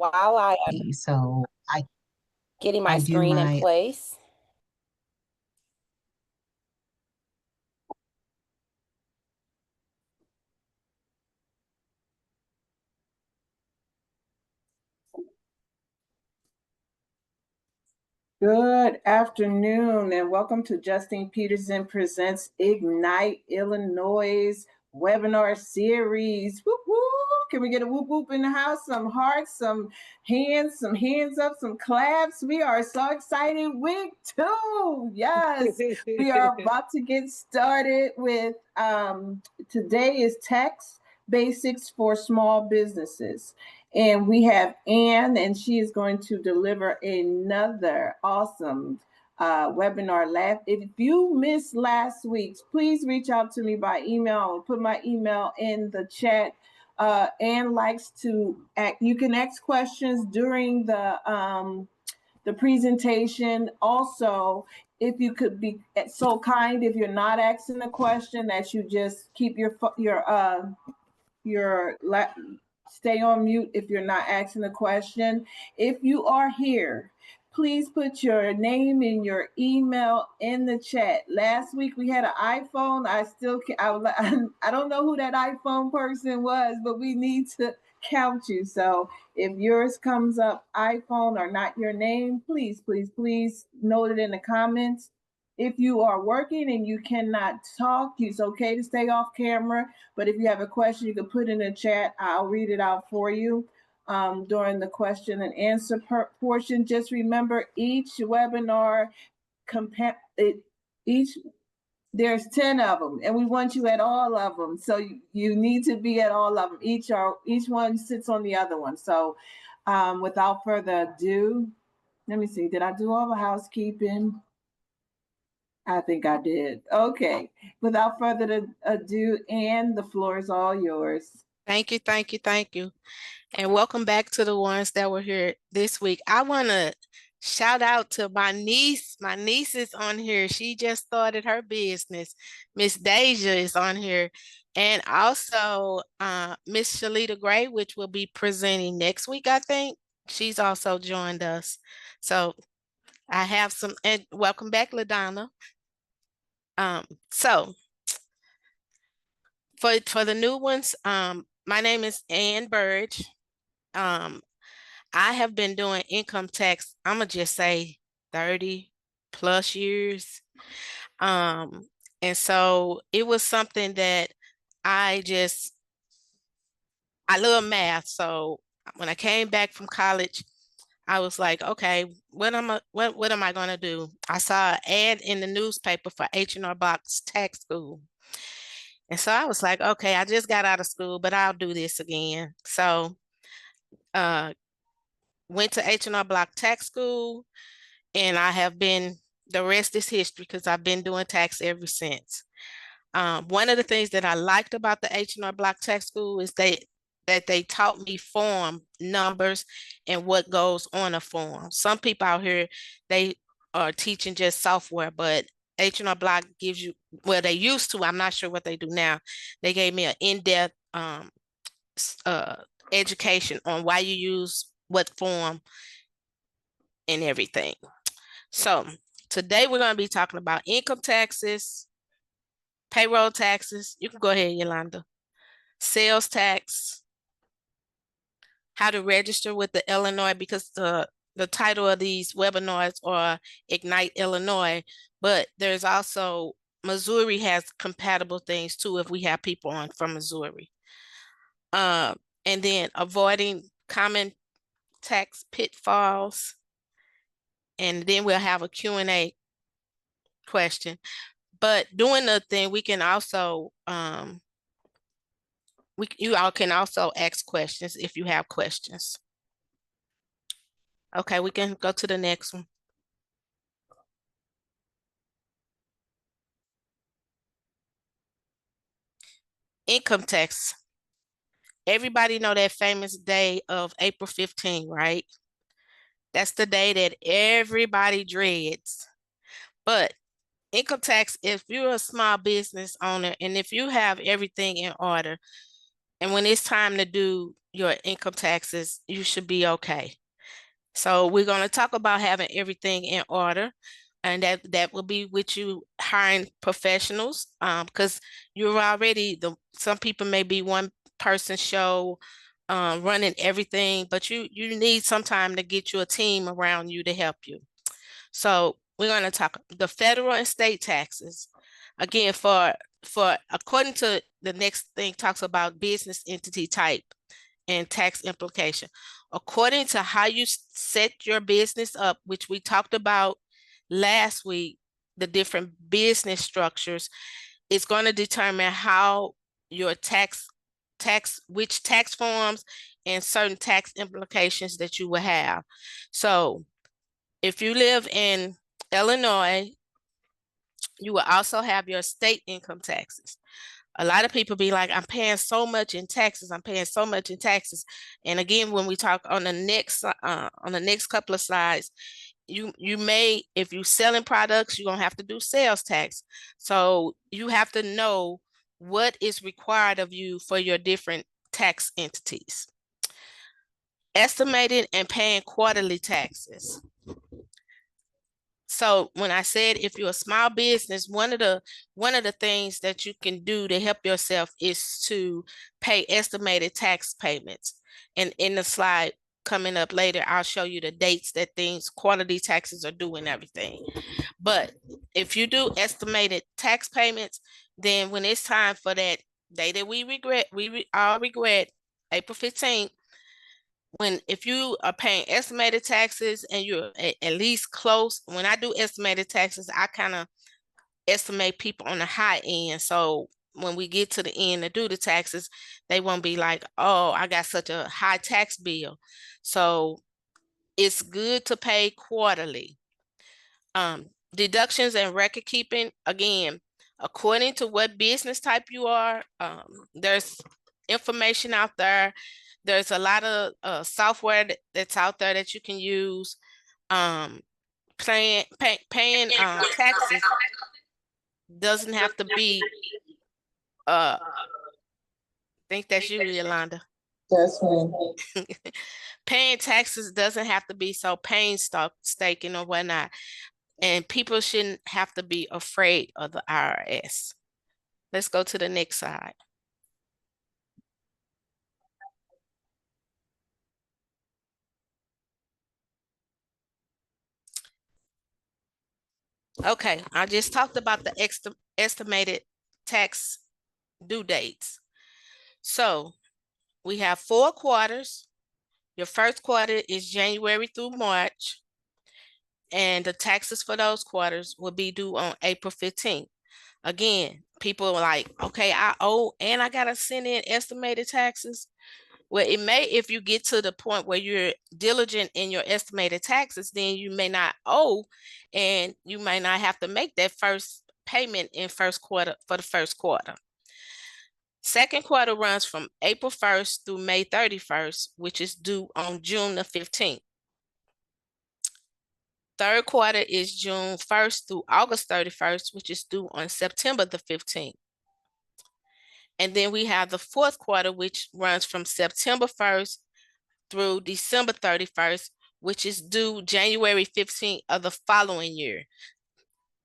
while I am So getting my I do screen in my place. Good afternoon and welcome to Justine Peterson Presents Ignite Illinois webinar series. Whoop whoop. Can we get a whoop whoop in the house? Some hearts, some hands up, some claps. We are so excited. Week 2. Yes. We are about to get started with today is tax basics for small businesses. And we have Ann, and she is going to deliver another awesome webinar. If you missed last week's, please reach out to me by email. I'll put my email in the chat. Ann likes to you can ask questions during the presentation. Also, if you could be so kind, if you're not asking a question, that you just keep your stay on mute if you're not asking a question. If you are here, please put your name and your email in the chat. Last week we had an iPhone. I don't know who that iPhone person was, but we need to count you. So if yours comes up iPhone or not your name, please note it in the comments. If you are working and you cannot talk, it's okay to stay off camera. But if you have a question, you can put in the chat. I'll read it out for you during the question and answer portion. Just remember, each webinar, each there's 10 of them, and we want you at all of them. So you need to be at all of them. Each one sits on the other one. So without further ado, let me see. Did I do all the housekeeping? I think I did. Okay. Without further ado, Ann, the floor is all yours. Thank you. And welcome back to the ones that were here this week. I want to shout out to my niece. My niece is on here. She just started her business. Miss Deja is on here. And also Miss Shalita Gray, which will be presenting next week, I think. She's also joined us. So I have some, and welcome back, LaDonna. So for the new ones, my name is Ann Burrage. I have been doing income tax, I'm gonna just say 30 plus years. And so it was something that I just I love math. So when I came back from college, I was like, okay, what am I gonna do? I saw an ad in the newspaper for H&R Block's tax school. And so I was like, okay, I just got out of school, but I'll do this again. So uh went to H&R Block tax school, and I have been, the rest is history because I've been doing tax ever since. One of the things that I liked about the H&R Block tax school is that they taught me form numbers and what goes on a form. Some people out here, they are teaching just software, but H&R Block gives you, well, they used to, I'm not sure what they do now. They gave me an in-depth uh, education on why you use what form and everything. So today we're going to be talking about income taxes, payroll taxes. You can go ahead, Yolanda. Sales tax, how to register with the Illinois, because the title of these webinars are Ignite Illinois, but there's also Missouri has compatible things too if we have people on from Missouri. And then avoiding common tax pitfalls. And then we'll have a Q&A question. But doing the thing, we can also you all can also ask questions if you have questions. Okay, we can go to the next one. Income tax. Everybody know that famous day of April 15, right? That's the day that everybody dreads. But income tax, if you're a small business owner and if you have everything in order, And when it's time to do your income taxes, you should be okay. So we're going to talk about having everything in order, and that will be with you hiring professionals, because you're already some people may be one person show, running everything, but you need some time to get you a team around you to help you. So we're going to talk the federal and state taxes. Again, for according to the next thing talks about business entity type and tax implication. According to how you set your business up, which we talked about last week, the different business structures, is going to determine how your which tax forms and certain tax implications that you will have. So if you live in Illinois, you will also have your state income taxes. A lot of people be like, I'm paying so much in taxes. I'm paying so much in taxes. And again, when we talk on the next couple of slides, you may, if you're selling products, you're gonna have to do sales tax. So you have to know what is required of you for your different tax entities. Estimating and paying quarterly taxes. So when I said if you're a small business, one of the things that you can do to help yourself is to pay estimated tax payments. And in the slide coming up later, I'll show you the dates that things quarterly taxes are due and everything. But if you do estimated tax payments, then when it's time for that day that we all regret, April 15th, if you are paying estimated taxes and you're at least close. When I do estimated taxes, I kind of estimate people on the high end. So when we get to the end to do the taxes, they won't be like, oh, I got such a high tax bill. So it's good to pay quarterly. Deductions and record keeping, again, according to what business type you are, there's information out there. There's a lot of software that's out there that you can use. Um, paying taxes doesn't have to be. I think that's you, Yolanda. That's me. Paying taxes doesn't have to be so painstaking or whatnot, and people shouldn't have to be afraid of the IRS. Let's go to the next slide. Okay, I just talked about the estimated tax due dates. So we have 4 quarters. Your first quarter is January through March, and the taxes for those quarters will be due on April 15th. Again, people are like, okay, I owe and I gotta send in estimated taxes. Well, it may, if you get to the point where you're diligent in your estimated taxes, then you may not owe, and you may not have to make that first payment in first quarter for the first quarter. Second quarter runs from April 1st through May 31st, which is due on June the 15th. Third quarter is June 1st through August 31st, which is due on September the 15th. And then we have the fourth quarter, which runs from September 1st through December 31st, which is due January 15th of the following year.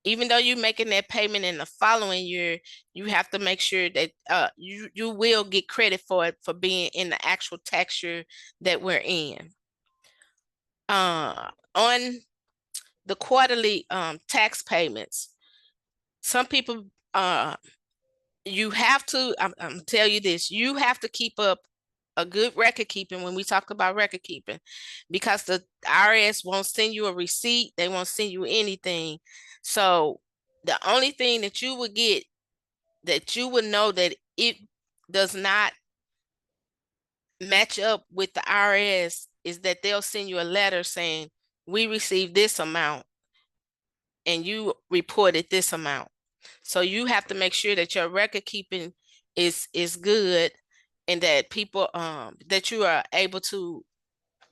Even though you're making that payment in the following year, you have to make sure that you will get credit for it for being in the actual tax year that we're in. On the quarterly tax payments, some people you have to, I'm tell you this, you have to keep up a good record keeping when we talk about record keeping, because the IRS won't send you a receipt, they won't send you anything. So the only thing that you would get, that you would know that it does not match up with the IRS, is that they'll send you a letter saying, we received this amount and you reported this amount. So you have to make sure that your record keeping is good, and that people that you are able to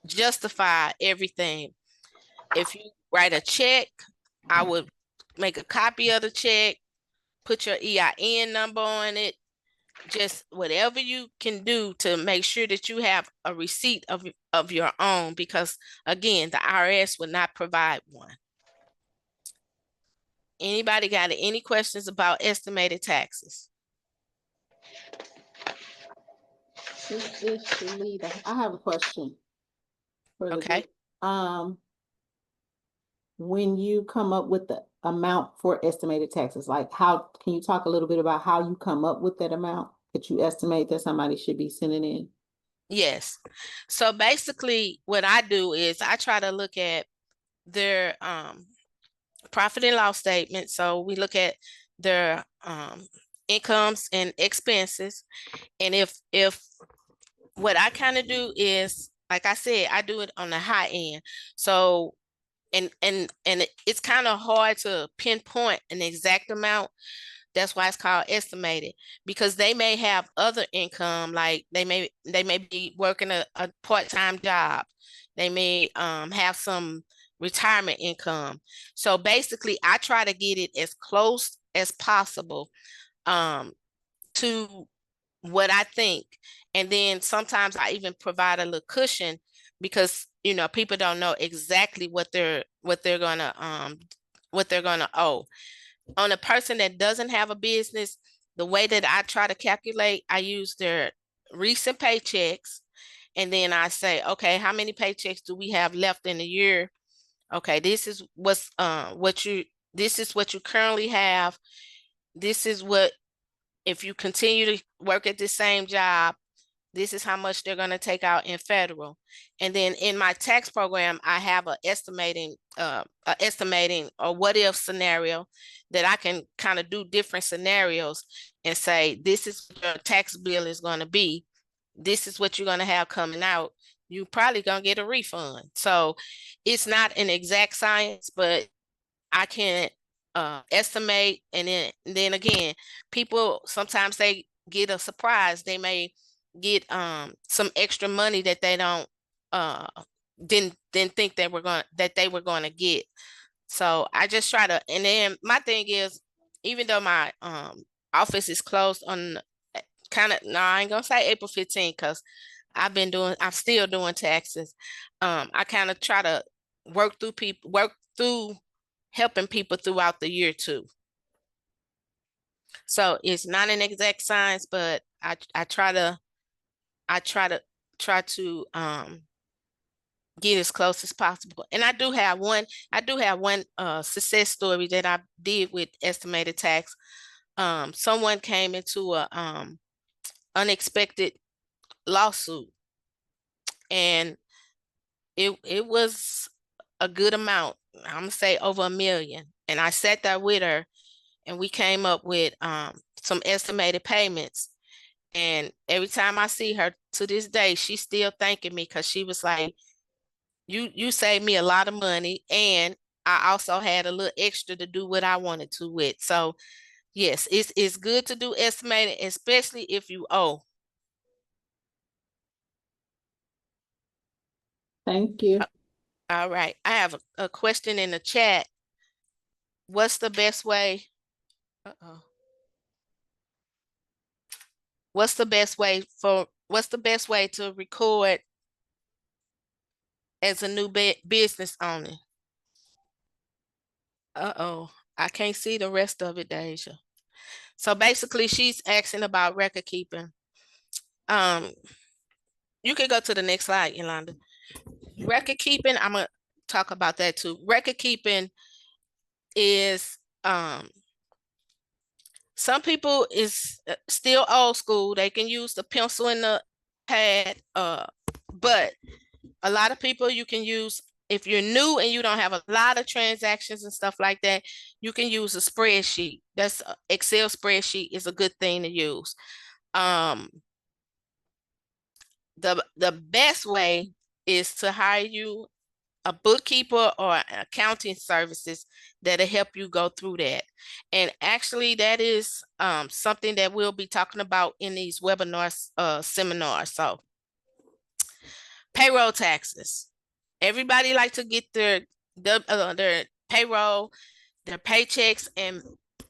justify everything. If you write a check, I would make a copy of the check, put your EIN number on it, just whatever you can do to make sure that you have a receipt of your own, because again, the IRS will not provide one. Anybody got any questions about estimated taxes? This is Shalita. I have a question for the Okay. group. When you come up with the amount for estimated taxes, like how, can you talk a little bit about how you come up with that amount that you estimate that somebody should be sending in? Yes. So basically what I do is I try to look at their profit and loss statement. So we look at their incomes and expenses. And if what I kind of do is, like I said, I do it on the high end. So and it's kind of hard to pinpoint an exact amount. That's why it's called estimated, because they may have other income, like they may be working a part-time job. They may have some retirement income. So basically, I try to get it as close as possible um, to what I think. And then sometimes I even provide a little cushion, because people don't know exactly what they're gonna owe. On a person that doesn't have a business, the way that I try to calculate, I use their recent paychecks, and then I say, okay, how many paychecks do we have left in the year? Okay, this is what you currently have. This is what, if you continue to work at the same job, this is how much they're going to take out in federal. And then in my tax program, I have a estimating or what if scenario that I can kind of do different scenarios and say, this is what your tax bill is going to be. This is what you're going to have coming out. You probably going to get a refund. So it's not an exact science, but I can estimate. And then again, people sometimes they get a surprise. They may get some extra money that they don't uh didn't think they were going to get. So I just try to, and then my thing is, even though my office is closed on kind of, no, I ain't gonna say April 15th, because I'm still doing taxes. I kind of try to work through helping people throughout the year too. So it's not an exact science, but I try to I try to try to get as close as possible. And I do have one success story that I did with estimated tax. Someone came into a unexpected lawsuit, and it was a good amount. I'm gonna say over $1 million. And I sat there with her, and we came up with some estimated payments. And every time I see her to this day, she's still thanking me, because she was like, you saved me a lot of money, and I also had a little extra to do what I wanted to with. So yes, it's good to do estimating, especially if you owe. Thank you. All right. I have a question in the chat. What's the best way? Uh-oh. What's the best way to record as a new business owner? Uh-oh. I can't see the rest of it, Deja. So basically, she's asking about record keeping. Um, you can go to the next slide, Yolanda. Record keeping, I'm gonna talk about that too. Record keeping is some people is still old school. They can use the pencil and the pad, but a lot of people, you can use, if you're new and you don't have a lot of transactions and stuff like that, you can use a spreadsheet. That's Excel spreadsheet is a good thing to use. The best way is to hire you a bookkeeper or accounting services that'll help you go through that. And actually, that is something that we'll be talking about in these webinars, seminars. So payroll taxes. Everybody like to get their payroll, their paychecks, and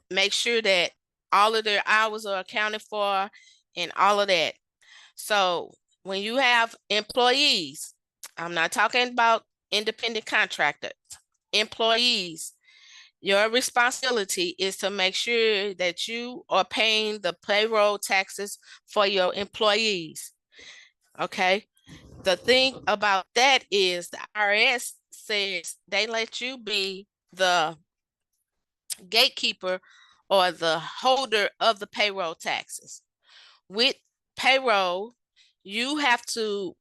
make sure that all of their hours are accounted for. and all of that. So when you have employees, I'm not talking about independent contractors, employees, your responsibility is to make sure that you are paying the payroll taxes for your employees. Okay. The thing about that is the IRS says they let you be the gatekeeper or the holder of the payroll taxes. With payroll, you have to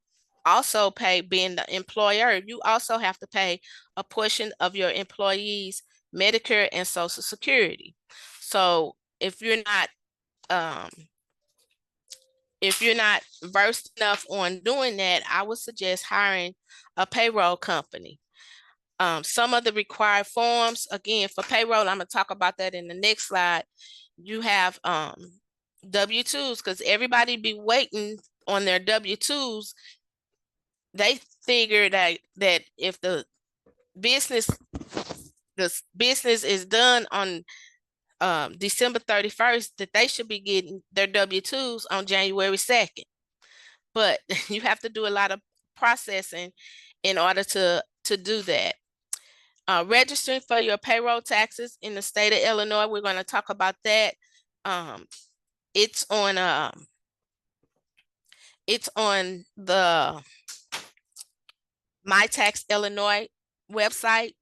also pay, being the employer, you also have to pay a portion of your employees' Medicare and Social Security. So um, if you're not versed enough on doing that, I would suggest hiring a payroll company. Some of the required forms, again, for payroll, I'm gonna talk about that in the next slide. You have W-2s, because everybody be waiting on their W-2s. They figure that if business the business is done on December 31st, that they should be getting their W-2s on January 2nd. But you have to do a lot of processing in order to do that. Registering for your payroll taxes in the state of Illinois, we're going to talk about that. It's on the My Tax Illinois website,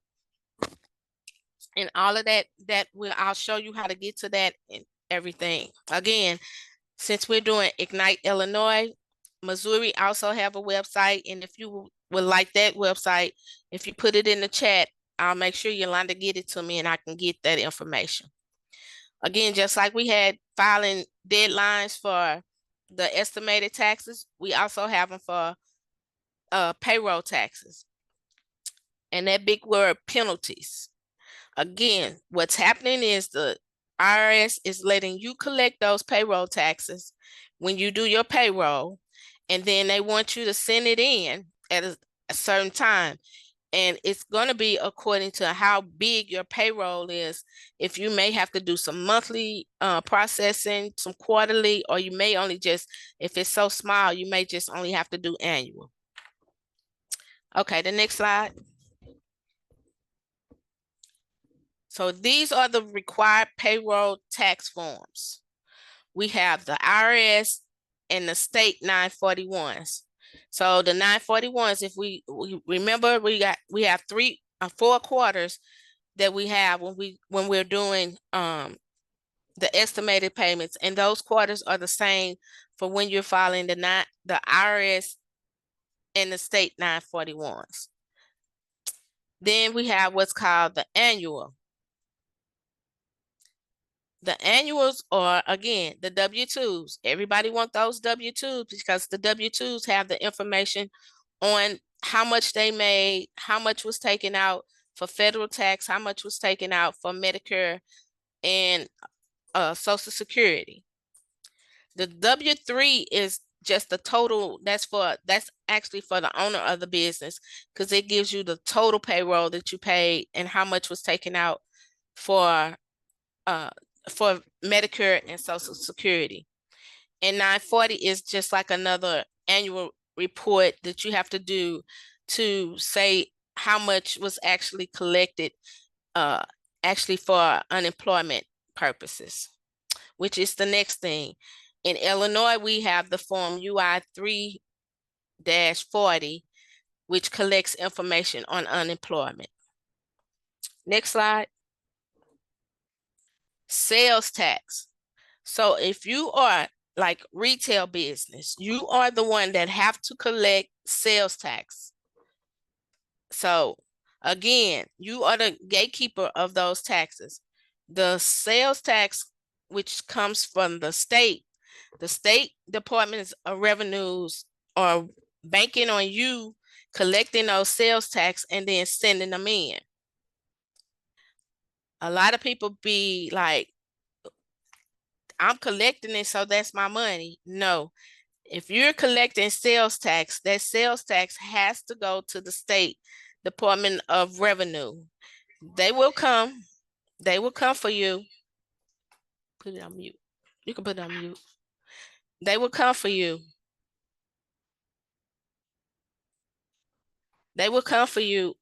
and all of that I'll show you how to get to that and everything. Again, since we're doing Ignite Illinois, Missouri also have a website, and if you would like that website, if you put it in the chat, I'll make sure Yolanda get it to me and I can get that information. Again, just like we had filing deadlines for the estimated taxes, we also have them for payroll taxes. And that big word, penalties. Again, what's happening is the IRS is letting you collect those payroll taxes when you do your payroll, and then they want you to send it in at a certain time. And it's going to be according to how big your payroll is. If you may have to do some monthly processing, some quarterly, or you may only just, if it's so small, you may just only have to do annual. Okay, the next slide. So these are the required payroll tax forms. We have the IRS and the state 941s. So the 941s, if we remember, we have 4 quarters that we have when we're doing the estimated payments, and those quarters are the same for when you're filing the IRS and the state 941s. Then we have what's called the annual. The annuals are, again, the W-2s. Everybody wants those W-2s because the W-2s have the information on how much they made, how much was taken out for federal tax, how much was taken out for Medicare and Social Security. The W-3 is just the total. That's actually for the owner of the business, because it gives you the total payroll that you paid and how much was taken out for Medicare and Social Security. And 940 is just like another annual report that you have to do to say how much was actually collected actually for unemployment purposes, which is the next thing. In Illinois, we have the form UI 3-40, which collects information on unemployment. Next slide. Sales tax. So if you are like retail business, you are the one that have to collect sales tax. So again, you are the gatekeeper of those taxes. The sales tax, which comes from the state departments of revenues are banking on you collecting those sales tax and then sending them in. A lot of people be like, I'm collecting it, so that's my money. No, if you're collecting sales tax, that sales tax has to go to the state Department of Revenue. They will come for you. Put it on mute. You can put it on mute. They will come for you. They will come for you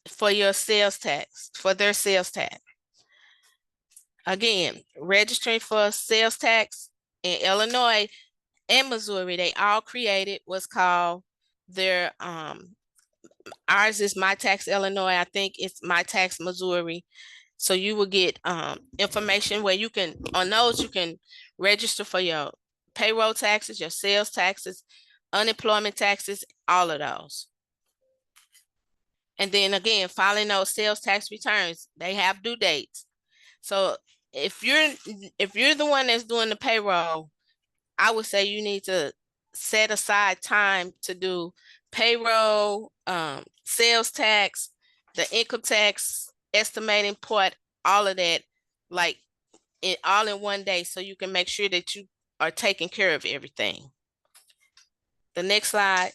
for your sales tax, for their sales tax. Again, registering for sales tax in Illinois and Missouri, they all created what's called their ours is My Tax Illinois. I think it's My Tax Missouri. So you will get information where you can, on those, you can register for your payroll taxes, your sales taxes, unemployment taxes, all of those. And then again, filing those sales tax returns, they have due dates. So if you're the one that's doing the payroll, I would say you need to set aside time to do payroll, sales tax, the income tax estimating part, all of that, like all in one day, so you can make sure that you are taking care of everything. The next slide.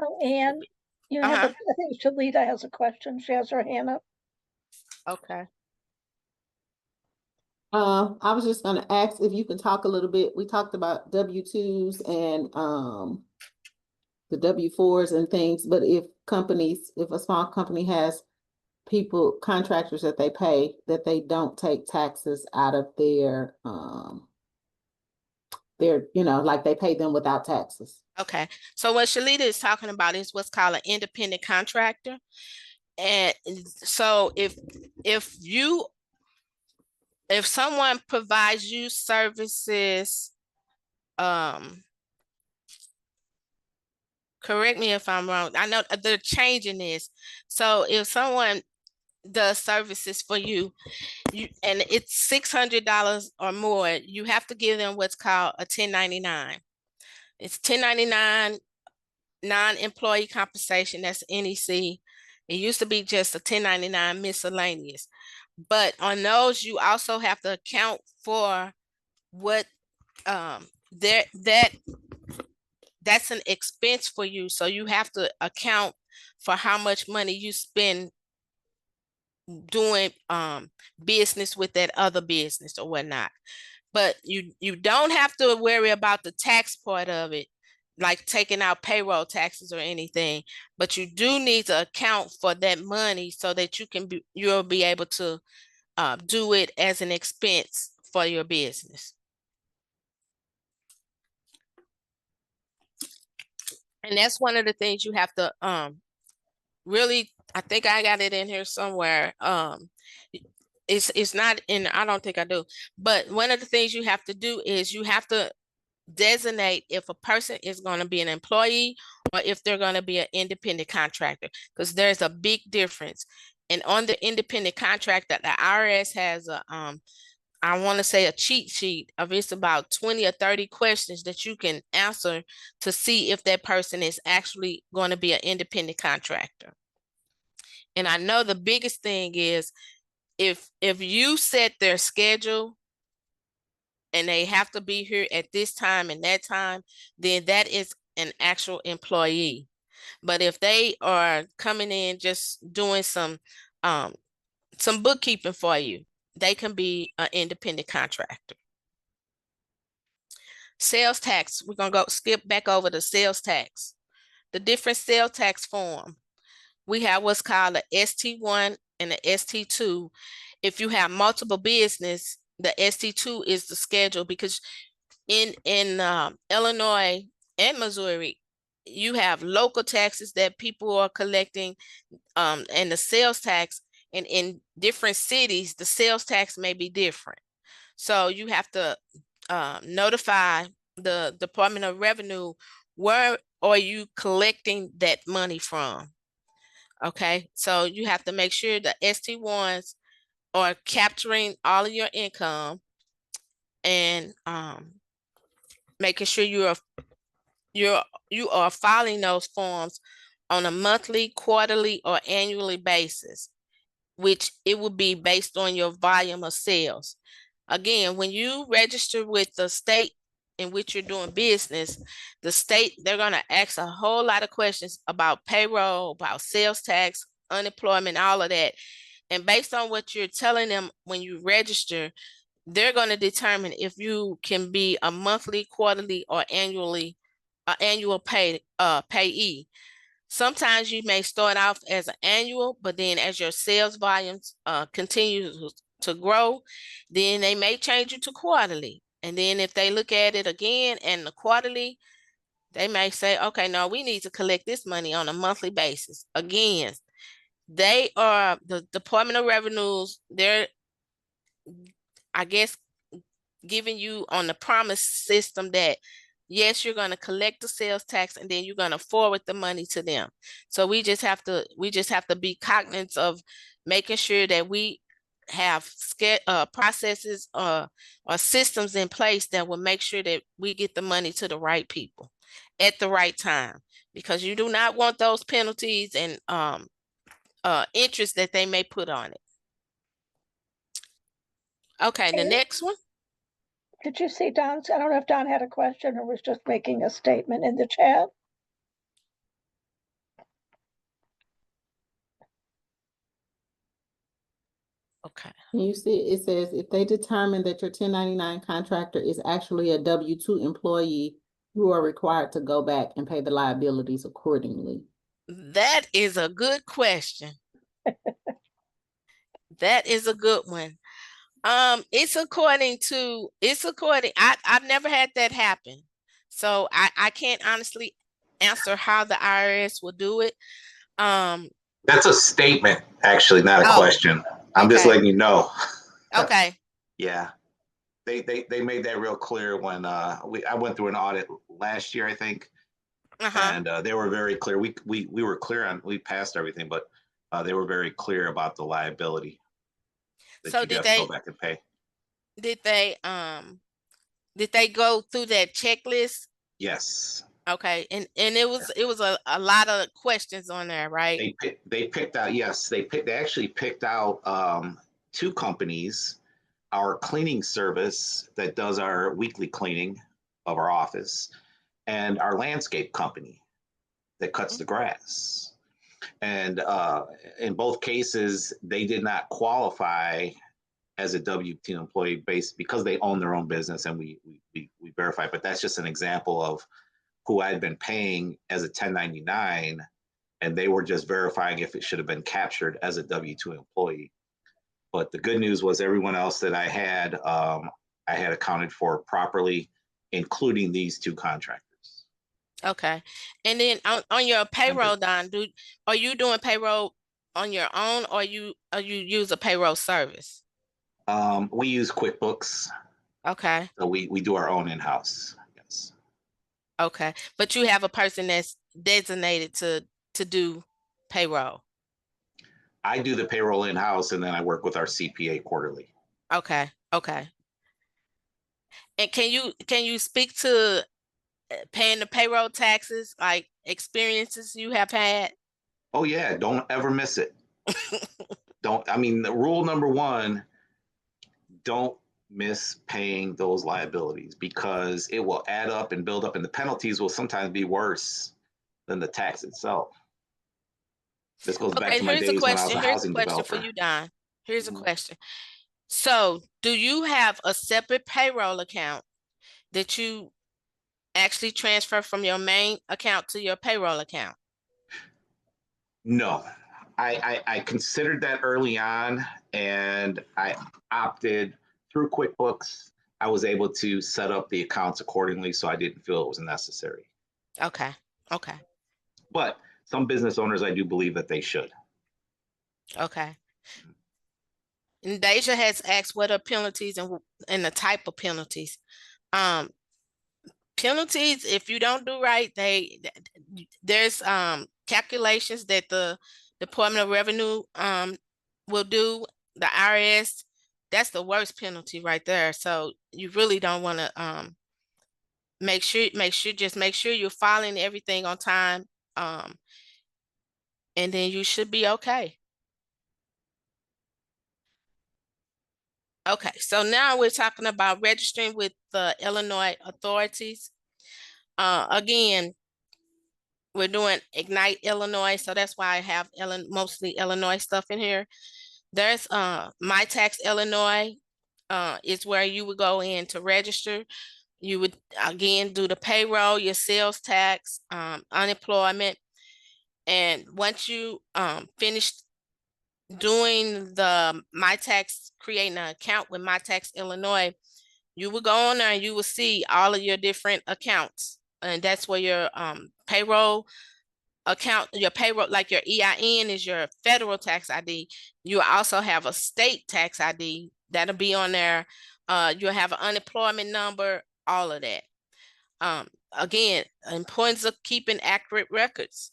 Oh, Ann, you have I think Shalita has a question. She has her hand up. Okay. I was just gonna ask if you can talk a little bit. We talked about W-2s and the W-4s and things, but if a small company has people, contractors that they pay, that they don't take taxes out of their, like they pay them without taxes. Okay. So what Shalita is talking about is what's called an independent contractor. And so if someone provides you services, correct me if I'm wrong. I know they're changing this. So if someone does services for you, and it's $600 or more, you have to give them what's called a 1099. It's 1099 non-employee compensation. That's NEC. It used to be just a 1099 miscellaneous. But on those, you also have to account for what that's an expense for you. So you have to account for how much money you spend doing business with that other business or whatnot. But you don't have to worry about the tax part of it, like taking out payroll taxes or anything, but you do need to account for that money so that you'll be able to do it as an expense for your business. And that's one of the things you have to really, I think I got it in here somewhere. It's not in, I don't think I do, but one of the things you have to do is you have to designate if a person is going to be an employee or if they're going to be an independent contractor, because there's a big difference. And on the independent contractor, the IRS has a I want to say a cheat sheet of it's about 20 or 30 questions that you can answer to see if that person is actually going to be an independent contractor. And I know the biggest thing is if you set their schedule and they have to be here at this time and that time, then that is an actual employee. But if they are coming in just doing some bookkeeping for you, they can be an independent contractor. Sales tax, we're gonna skip back over the sales tax. The different sales tax form. We have what's called the ST1 and the ST2. If you have multiple business, the ST2 is the schedule, because in Illinois and Missouri, you have local taxes that people are collecting, and the sales tax, and in different cities, the sales tax may be different. So you have to notify the Department of Revenue, where are you collecting that money from? Okay, so you have to make sure the ST1s are capturing all of your income, and making sure you are filing those forms on a monthly, quarterly, or annually basis, which it will be based on your volume of sales. Again, when you register with the state in which you're doing business, the state, they're going to ask a whole lot of questions about payroll, about sales tax, unemployment, all of that. And based on what you're telling them when you register, they're going to determine if you can be a monthly, quarterly, or annual payee. Sometimes you may start off as an annual, but then as your sales volumes continue to grow, then they may change you to quarterly. And then if they look at it again and the quarterly, they may say, okay, no, we need to collect this money on a monthly basis. Again, they are the Department of Revenues, they're, I guess, giving you on the promise system that yes, you're going to collect the sales tax and then you're going to forward the money to them. So we just have to be cognizant of making sure that we have processes or systems in place that will make sure that we get the money to the right people at the right time, because you do not want those penalties and interest that they may put on it. Okay, the next one. Did you see Don's? I don't know if Don had a question or was just making a statement in the chat. Okay. You see, it says if they determine that your 1099 contractor is actually a W-2 employee, you are required to go back and pay the liabilities accordingly. That is a good question. That is a good one. I've never had that happen. So I can't honestly answer how the IRS will do it. That's a statement, actually, not a question. I'm just letting you know. Okay. Yeah. They made that real clear when I went through an audit last year, I think. And they were very clear. We were clear on, we passed everything, but they were very clear about the liability that So you have to go back and pay. Did they go through that checklist? Yes. Okay, and it was a lot of questions on there, right? They picked out, yes, they actually picked out 2 companies, our cleaning service that does our weekly cleaning of our office, and our landscape company that cuts the grass. And in both cases, they did not qualify as a W-2 employee based because they own their own business, and we verify. But that's just an example of who I'd been paying as a 1099, and they were just verifying if it should have been captured as a W-2 employee. But the good news was everyone else that I had accounted for properly, including these 2 contractors. Okay, and then on your payroll, Don, are you doing payroll on your own, or you use a payroll service? We use QuickBooks. Okay. So we do our own in-house. Yes. Okay, but you have a person that's designated to do payroll. I do the payroll in-house, and then I work with our CPA quarterly. Okay. Okay. And can you speak to paying the payroll taxes, like experiences you have had? Oh yeah, don't ever miss it. The rule number 1, don't miss paying those liabilities, because it will add up and build up, and the penalties will sometimes be worse than the tax itself. This goes back to my days when I was a housing developer. For you, Don. Here's a question. So do you have a separate payroll account that you actually transfer from your main account to your payroll account? No, I considered that early on, and I opted through QuickBooks. I was able to set up the accounts accordingly, so I didn't feel it was necessary. Okay. Okay. But some business owners, I do believe that they should. Okay. And Deja has asked what are penalties and the type of penalties. Penalties, if you don't do right, there's calculations that the Department of Revenue will do, the IRS. That's the worst penalty right there. So you really don't want to make sure you're filing everything on time, and then you should be okay. Okay, so now we're talking about registering with the Illinois authorities. Again, we're doing Ignite Illinois, so that's why I have mostly Illinois stuff in here. There's My Tax Illinois. is where you would go in to register. You would again do the payroll, your sales tax, unemployment. And once you finish doing the My Tax, creating an account with My Tax Illinois, you will go on there and you will see all of your different accounts. And that's where your payroll account, your payroll, like your EIN is your federal tax ID. You also have a state tax ID that'll be on there. You'll have an unemployment number, all of that. Again, importance of keeping accurate records.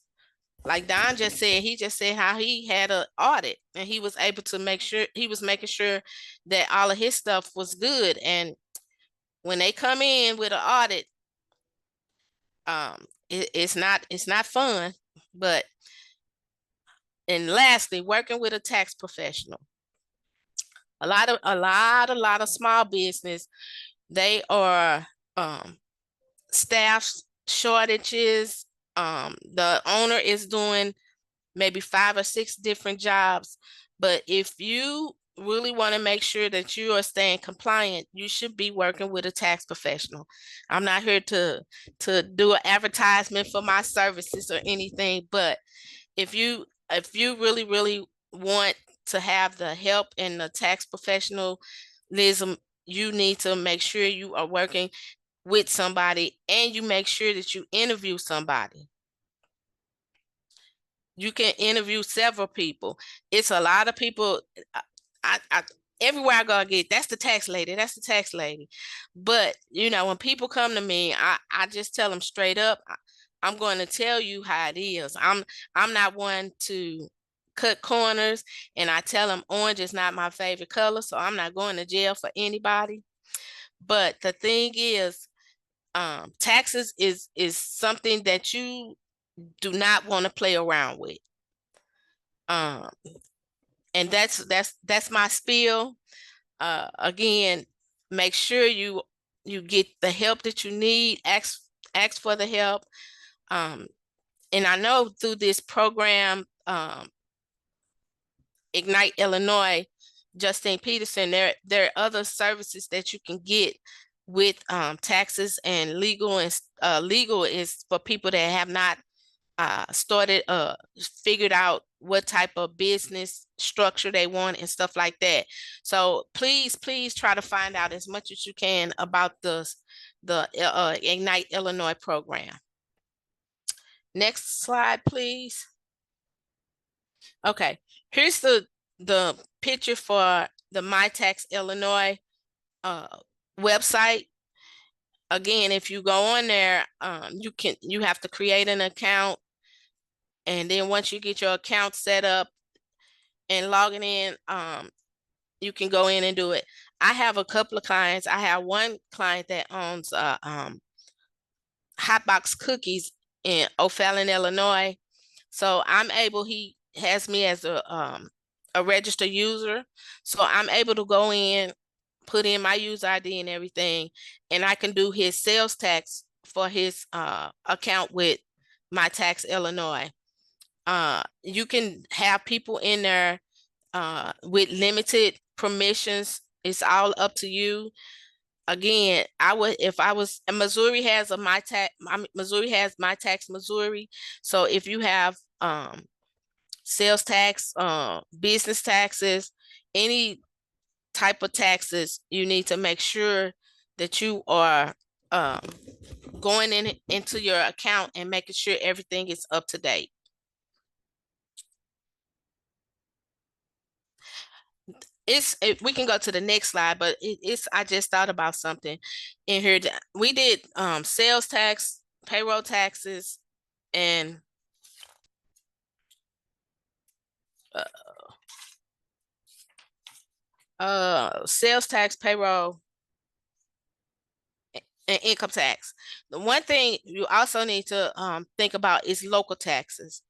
Like Don just said, he just said how he had an audit and he was able to make sure, he was making sure that all of his stuff was good. And when they come in with an audit, it's not fun. But and lastly, working with a tax professional. A lot of small business, they are staff shortages. The owner is doing maybe 5 or 6 different jobs. But if you really want to make sure that you are staying compliant, you should be working with a tax professional. I'm not here to do an advertisement for my services or anything, but if you really want to have the help and the tax professionalism, you need to make sure you are working with somebody and you make sure that you interview somebody. You can interview several people. It's a lot of people. I everywhere I go, I get, that's the tax lady, that's the tax lady. But you know, when people come to me, I just tell them straight up, I'm going to tell you how it is. I'm not one to cut corners, and I tell them orange is not my favorite color, so I'm not going to jail for anybody. But the thing is, taxes is something that you do not want to play around with. And that's my spiel. Again, make sure you get the help that you need. Ask for the help. And I know through this program, Ignite Illinois, Justine Peterson, there are other services that you can get with taxes and legal. And legal is for people that have not figured out what type of business structure they want and stuff like that. So please try to find out as much as you can about the Ignite Illinois program. Next slide, please. Okay, here's the picture for the My Tax Illinois website. Again, if you go on there, you have to create an account. And then once you get your account set up and logging in, you can go in and do it. I have a couple of clients. I have one client that owns Hotbox Cookies in O'Fallon, Illinois. So he has me as a registered user. So I'm able to go in, put in my user ID and everything, and I can do his sales tax for his account with My Tax Illinois. You can have people in there with limited permissions. It's all up to you. Again, if I was, Missouri has Missouri has My Tax Missouri. So if you have sales tax, business taxes, any type of taxes, you need to make sure that you are going into your account and making sure everything is up to date. We can go to the next slide, but I just thought about something in here. We did sales tax, payroll taxes, and sales tax, payroll, and income tax. The one thing you also need to think about is local taxes.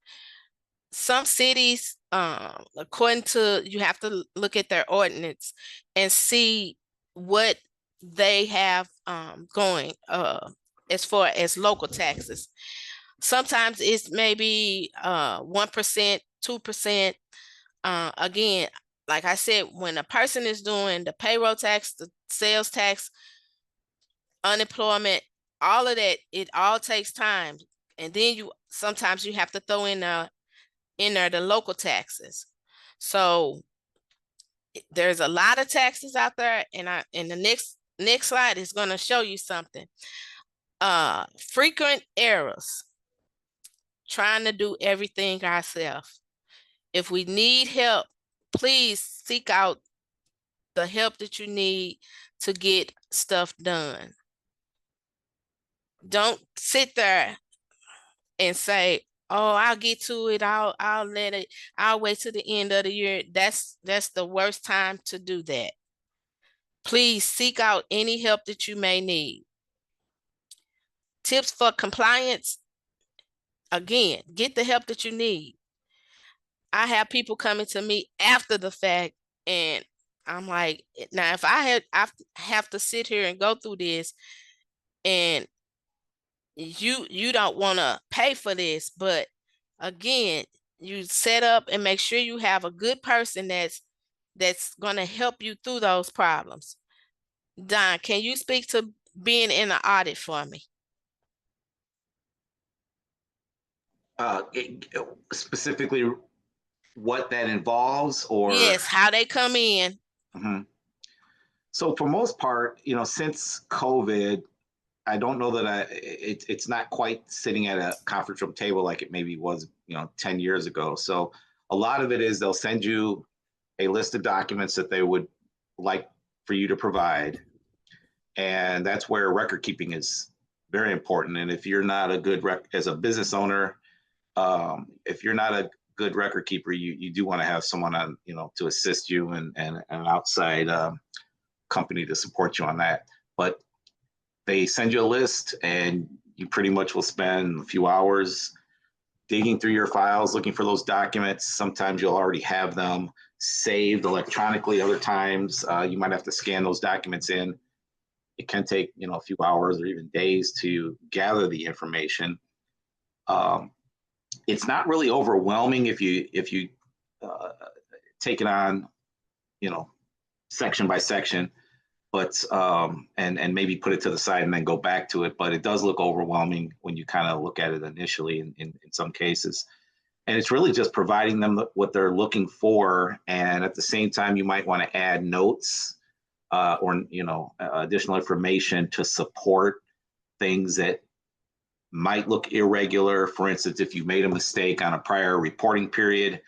Some cities, according to, you have to look at their ordinance and see what they have going as far as local taxes. Sometimes it's maybe 1%, 2%. Again, like I said, when a person is doing the payroll tax, the sales tax, unemployment, all of that, it all takes time. And then sometimes you have to throw in there the local taxes. So there's a lot of taxes out there, and the next slide is going to show you something. Frequent errors, trying to do everything ourselves. If we need help, please seek out the help that you need to get stuff done. Don't sit there and say, "Oh, I'll get to it. I'll let it. I'll wait till the end of the year." That's the worst time to do that. Please seek out any help that you may need. Tips for compliance. Again, get the help that you need. I have people coming to me after the fact, and I'm like, now if I have to sit here and go through this, and you don't want to pay for this, but again, you set up and make sure you have a good person that's going to help you through those problems. Don, can you speak to being in an audit for me? Specifically what that involves, or yes, how they come in. Mhm. So for most part, since COVID, I don't know that it's not quite sitting at a conference room table like it maybe was 10 years ago. So a lot of it is they'll send you a list of documents that they would like for you to provide, and that's where record keeping is very important. And if you're not a good as a business owner, if you're not a good record keeper, you do want to have someone on to assist you, and an outside company to support you on that. But they send you a list, and you pretty much will spend a few hours digging through your files, looking for those documents. Sometimes you'll already have them saved electronically. Other times you might have to scan those documents in. It can take a few hours or even days to gather the information. It's not really overwhelming if you take it on, section by section, but and maybe put it to the side and then go back to it. But it does look overwhelming when you kind of look at it initially in some cases. And it's really just providing them what they're looking for. And at the same time, you might want to add notes or additional information to support things that might look irregular. For instance, if you made a mistake on a prior reporting period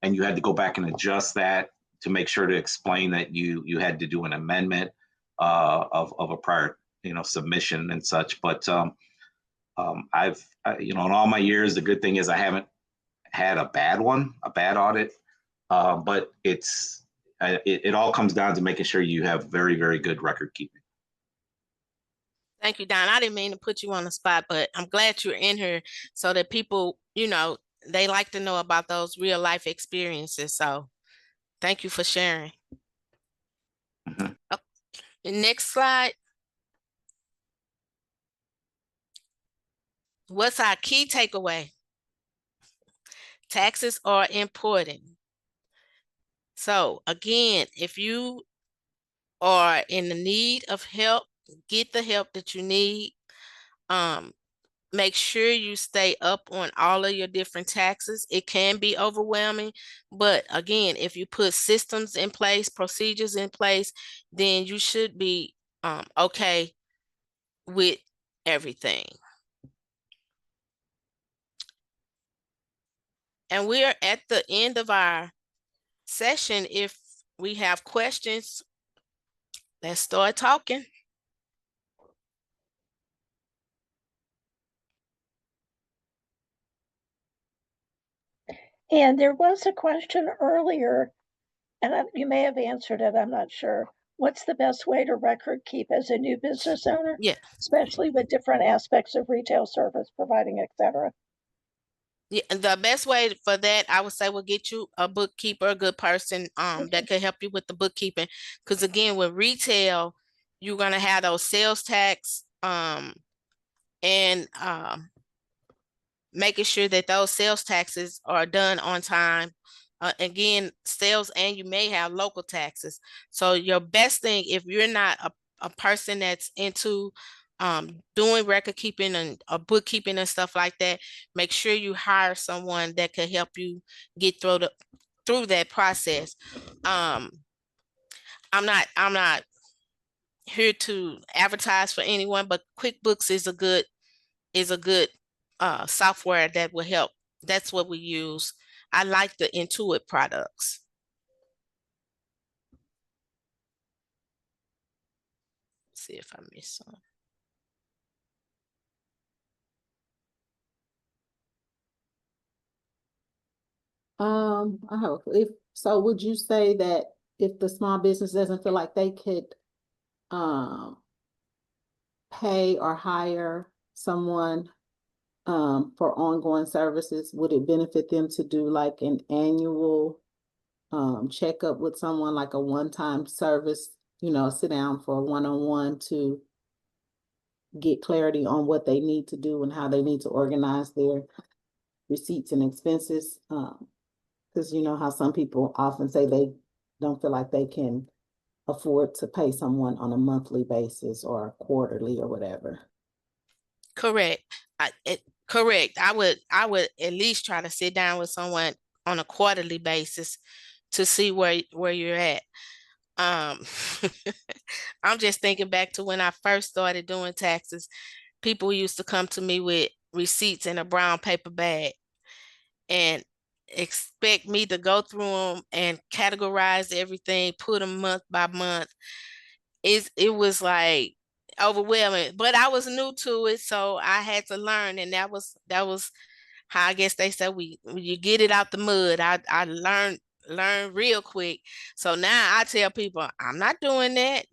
and you had to go back and adjust that to make sure to explain that you had to do an amendment of a prior submission and such. But I've in all my years, the good thing is I haven't had a bad audit. But it all comes down to making sure you have very, very good record keeping. Thank you, Don. I didn't mean to put you on the spot, but I'm glad you're in here so that people, they like to know about those real life experiences. So thank you for sharing. Mm-hmm. The next slide. What's our key takeaway? Taxes are important. So again, if you are in the need of help, get the help that you need. Make sure you stay up on all of your different taxes. It can be overwhelming, but again, if you put systems in place, procedures in place, then you should be okay with everything. And we are at the end of our session. If we have questions, let's start talking. And there was a question earlier, and you may have answered it, I'm not sure. What's the best way to record keep as a new business owner? Yeah. Especially with different aspects of retail service providing, et cetera. Yeah, the best way for that, I would say, will get you a bookkeeper, a good person that can help you with the bookkeeping. Because again, with retail, you're gonna have those sales tax and making sure that those sales taxes are done on time. again, sales, and you may have local taxes. So your best thing, if you're not a person that's into doing record keeping and bookkeeping and stuff like that, make sure you hire someone that can help you get through that process. I'm not here to advertise for anyone, but QuickBooks is a good software that will help. That's what we use. I like the Intuit products. Let's see if I missed some. I have, if, so would you say that if the small business doesn't feel like they could, pay or hire someone, for ongoing services, would it benefit them to do like an annual, checkup with someone, like a one-time service, sit down for a one-on-one to get clarity on what they need to do and how they need to organize their receipts and expenses? Because you know how some people often say they don't feel like they can afford to pay someone on a monthly basis or quarterly or whatever. Correct. Correct. I would at least try to sit down with someone on a quarterly basis to see where you're at. Um, I'm just thinking back to when I first started doing taxes. People used to come to me with receipts in a brown paper bag and expect me to go through them and categorize everything, put them month by month. It was like overwhelming, but I was new to it, so I had to learn, and that was how I guess they said when you get it out the mud. I learned real quick. So now I tell people I'm not doing that.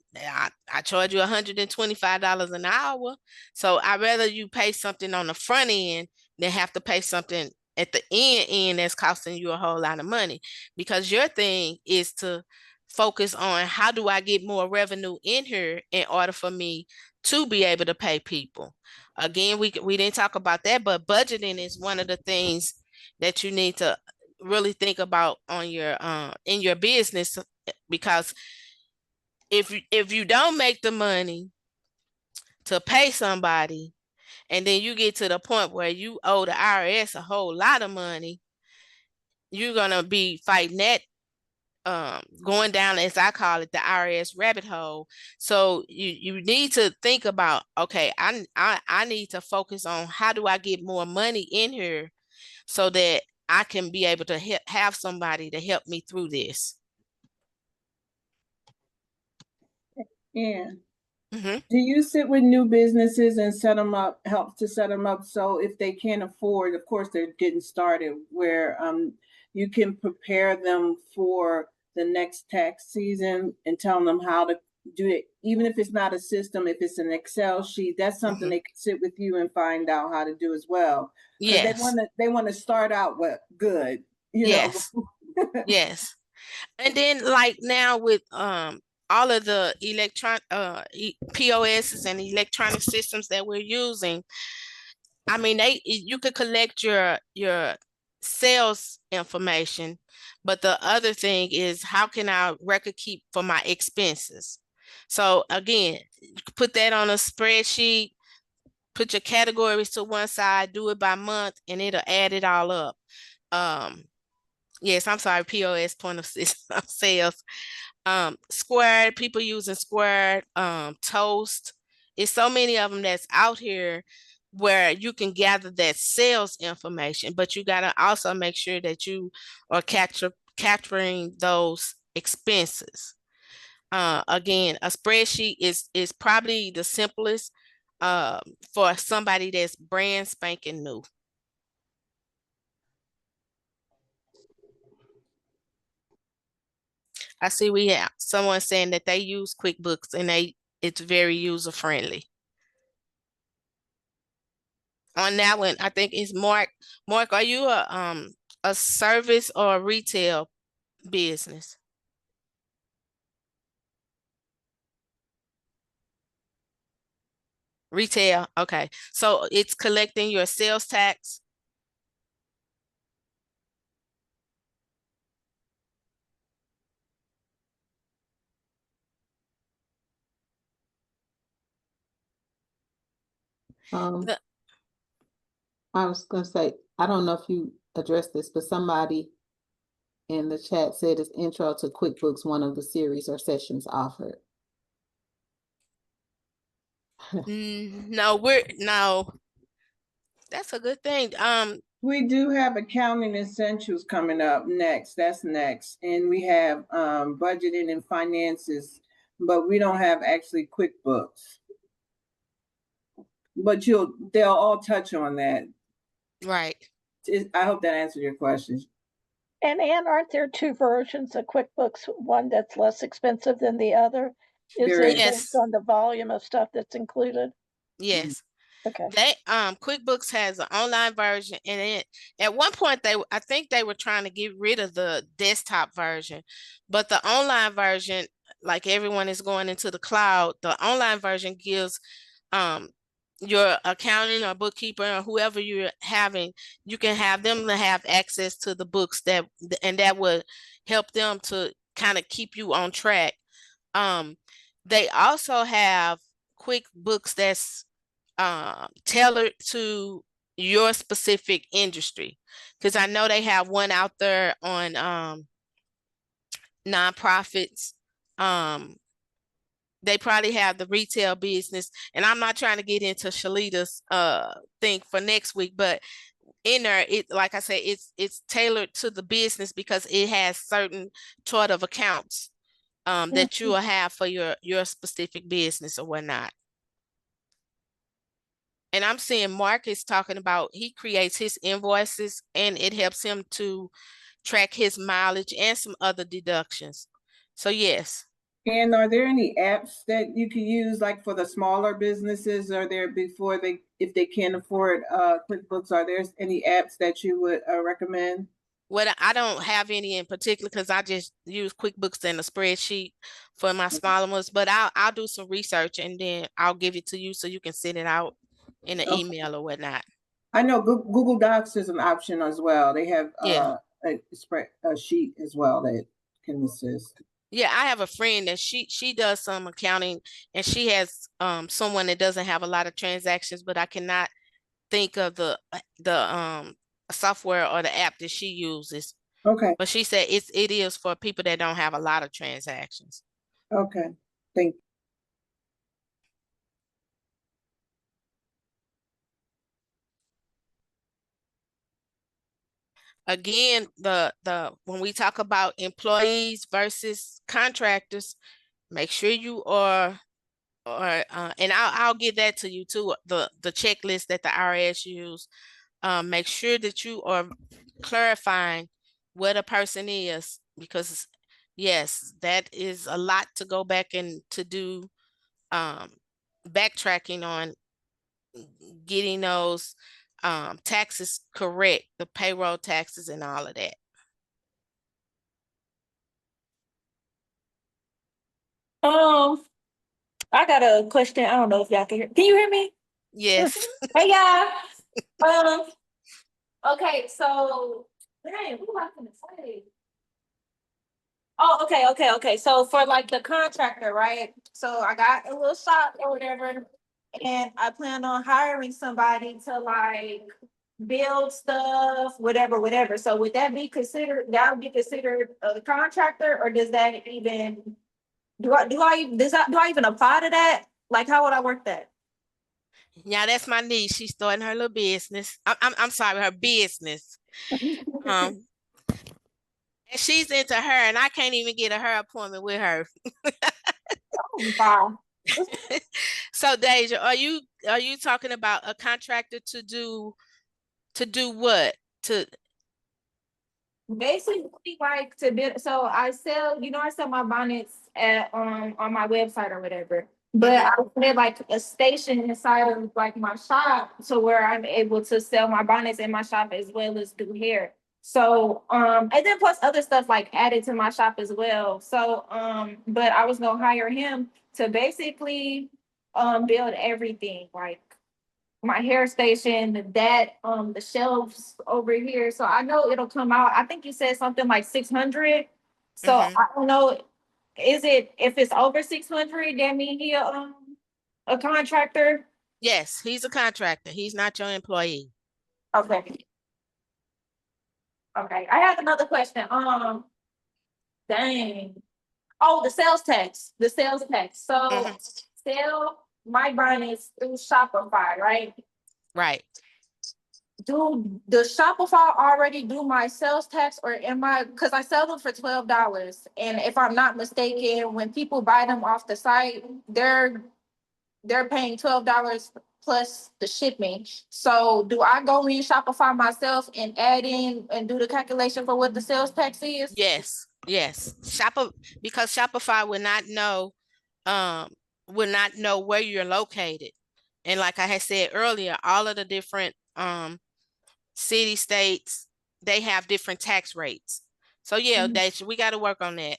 I charge you $125 an hour. So I'd rather you pay something on the front end than have to pay something at the end that's costing you a whole lot of money, because your thing is to focus on how do I get more revenue in here in order for me to be able to pay people. Again, we didn't talk about that, but budgeting is one of the things that you need to really think about on your in your business, because if you don't make the money to pay somebody, and then you get to the point where you owe the IRS a whole lot of money, you're gonna be fighting that, going down, as I call it, the IRS rabbit hole. So you need to think about, okay, I need to focus on how do I get more money in here so that I can be able to have somebody to help me through this. Yeah. Mm-hmm. Do you sit with new businesses and set them up, help to set them up so if they can't afford, of course they're getting started, where you can prepare them for the next tax season and tell them how to do it, even if it's not a system, if it's an Excel sheet, that's something Mm-hmm. they can sit with you and find out how to do as well. Because Yes. they want to start out with good, Yes. Yes. And then like now with all of the POSs and electronic systems that we're using, I mean, you could collect your sales information, but the other thing is how can I record keep for my expenses? So again, put that on a spreadsheet, put your categories to one side, do it by month, and it'll add it all up. Um, yes, I'm sorry, POS, point of sales. Square, people using Square, Toast. It's so many of them that's out here where you can gather that sales information, but you got to also make sure that you are capturing those expenses. Again, a spreadsheet is probably the simplest for somebody that's brand spanking new. I see we have someone saying that they use QuickBooks and it's very user friendly. On that one, I think it's Mark. Mark, are you a service or a retail business? Retail, okay. So it's collecting your sales tax. The- I was gonna say, I don't know if you addressed this, but somebody in the chat said it's intro to QuickBooks, one of the series or sessions offered. no, that's a good thing. We do have accounting essentials coming up next. That's next. And we have budgeting and finances, but we don't have actually QuickBooks. But they'll all touch on that. Right. I hope that answered your question. And Ann, aren't there two versions of QuickBooks, one that's less expensive than the other? Is There it is. based on the volume of stuff that's included? Yes. Okay. They QuickBooks has an online version, and at one point I think they were trying to get rid of the desktop version, but the online version, like everyone is going into the cloud, the online version gives your accountant or bookkeeper or whoever you're having, you can have them to have access to the books and that would help them to kind of keep you on track. They also have QuickBooks that's tailored to your specific industry, because I know they have one out there on nonprofits. They probably have the retail business, and I'm not trying to get into Shalita's thing for next week, but in there, it, like I said, it's tailored to the business because it has certain sort of accounts that you will have for your specific business or whatnot. And I'm seeing Marcus talking about he creates his invoices and it helps him to track his mileage and some other deductions. So yes. And are there any apps that you can use, like for the smaller businesses? Are there if they can't afford QuickBooks, are there any apps that you would recommend? Well, I don't have any in particular because I just use QuickBooks and a spreadsheet for my smaller ones, but I'll do some research and then I'll give it to you so you can send it out in an email or whatnot. I know Google Docs is an option as well. They have Yeah. a sheet as well that can assist. Yeah, I have a friend that she does some accounting, and she has someone that doesn't have a lot of transactions, but I cannot think of the software or the app that she uses. Okay. But she said it is for people that don't have a lot of transactions. Okay. Thank you. Again, the when we talk about employees versus contractors, make sure you are and I'll give that to you too, the checklist that the IRS use. Make sure that you are clarifying what a person is, because yes, that is a lot to go back and to do backtracking on getting those taxes correct, the payroll taxes and all of that. I got a question. I don't know if y'all can hear. Can you hear me? Yes. Hey, y'all. Okay, so, dang, what was I gonna say? Oh, okay. So for like the contractor, right? So I got a little shop or whatever, and I plan on hiring somebody to like build stuff, whatever. So would that be considered, that would be considered a contractor, or does that even, do I even apply to that? Like, how would I work that? Yeah, that's my niece. She's starting her little business. I'm sorry, her business. And she's into her, and I can't even get a hair appointment with her. Oh, wow. So Deja, are you talking about a contractor to do what? To Basically, like to build. So I sell, I sell my bonnets at on my website or whatever. But I wanted like a station inside of like my shop, so where I'm able to sell my bonnets in my shop as well as do hair. So and then plus other stuff like added to my shop as well. So but I was gonna hire him to basically build everything, like my hair station, the shelves over here. So I know it'll come out. I think you said something like 600. So I don't know. Is it, if it's over 600, that mean he a contractor? Yes, he's a contractor. He's not your employee. Okay. Okay. I have another question. Dang. Oh, the sales tax. The sales tax. So Mhm. sell my burners through Shopify, right? Right. Do the Shopify already do my sales tax, or am I, because I sell them for $12, and if I'm not mistaken, when people buy them off the site, they're paying $12 plus the shipping. So do I go in Shopify myself and add in and do the calculation for what the sales tax is? Yes. Yes. Because Shopify um will not know where you're located. And like I had said earlier, all of the different city states, they have different tax rates. So yeah, we got to work on that.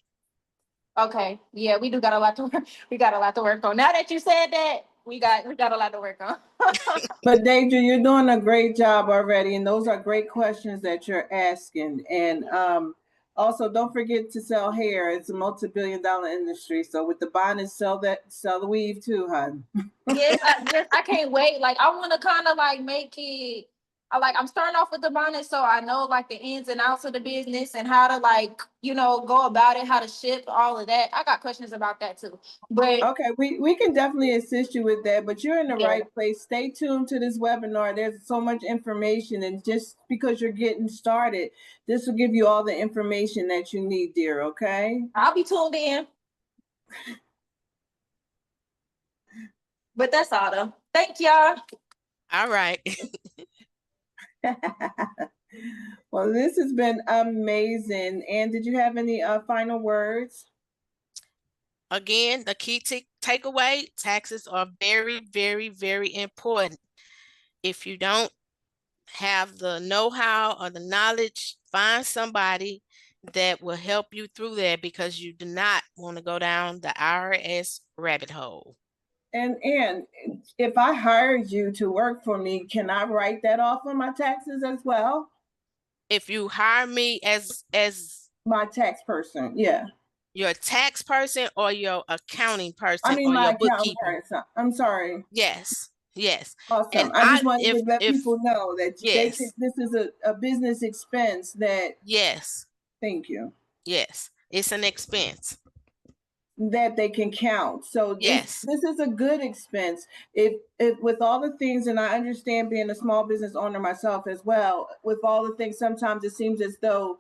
Okay, yeah, we do got a lot to work. We got a lot to work on. Now that you said that, we got a lot to work on. But Deidre, you're doing a great job already, and those are great questions that you're asking. And also, don't forget to sell hair. It's a multi-billion-dollar industry. So with the bonnets, sell the weave too, hon. Yes, I can't wait. Like I want to kind of like make it. I'm starting off with the bonnet, so I know like the ins and outs of the business and how to like go about it, how to ship, all of that. I got questions about that too. But Okay, we can definitely assist you with that, but you're in the yeah, right place. Stay tuned to this webinar. There's so much information, and just because you're getting started, this will give you all the information that you need, dear. Okay. I'll be tuned in. But that's all though. Thank y'all. All right. Well, this has been amazing. And did you have any final words? Again, the key takeaway, taxes are very, very, very important. If you don't have the know-how or the knowledge, find somebody that will help you through that, because you do not want to go down the IRS rabbit hole. And if I hired you to work for me, can I write that off on my taxes as well? If you hire me as My tax person, yeah. your tax person or your accounting I person mean or my your accountant bookkeeper. person. I'm sorry. Yes. Yes. Awesome. And I just wanted to let if people know that they yes. think this is a business expense that, Yes. thank you, Yes. It's an expense. that they can count. So Yes. this is a good expense. If with all the things, and I understand being a small business owner myself as well, with all the things, sometimes it seems as though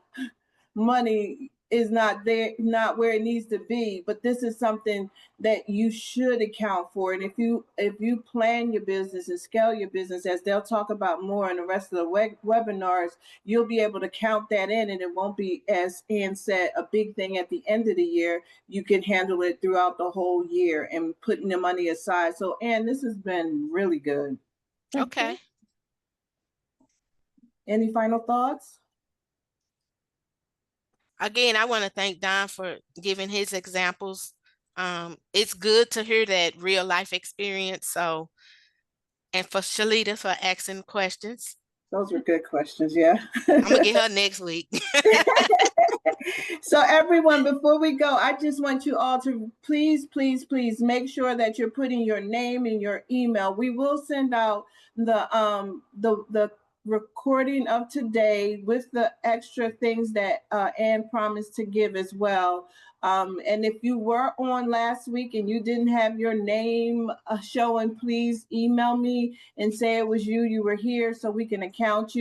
money is not there, not where it needs to be, but this is something that you should account for. And if you plan your business and scale your business, as they'll talk about more in the rest of the webinars, you'll be able to count that in, and it won't be, as Ann said, a big thing at the end of the year. You can handle it throughout the whole year and putting the money aside. So Ann, this has been really good. Okay. Any final thoughts? Again, I want to thank Don for giving his examples. It's good to hear that real life experience. So, and for Shalita for asking questions. Those were good questions, yeah. I'm gonna get her next week. So everyone, before we go, I just want you all to please, please, please make sure that you're putting your name and your email. We will send out the recording of today with the extra things that Ann promised to give as well. And if you were on last week and you didn't have your name showing, please email me and say it was you. You were here, so we can account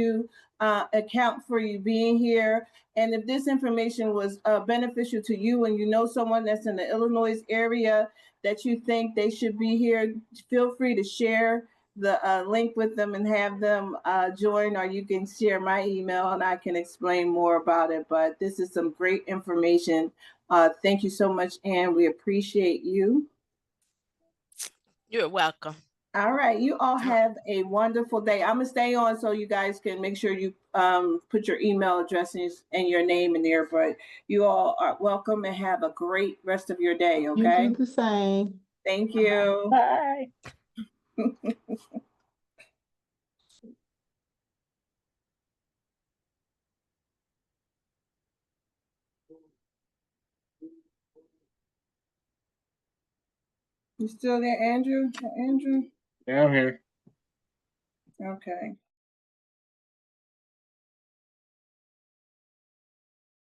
for you being here. And if this information was beneficial to you and you know someone that's in the Illinois area that you think they should be here, feel free to share the link with them and have them join, or you can share my email and I can explain more about it. But this is some great information. Thank you so much, Ann. We appreciate you. You're welcome. All right, you all have a wonderful day. I'm gonna stay on so you guys can make sure you put your email addresses and your name in there. But you all are welcome and have a great rest of your day. Okay. You do the same. Thank you. Bye. You still there, Andrew? Andrew? Yeah, I'm here. Okay.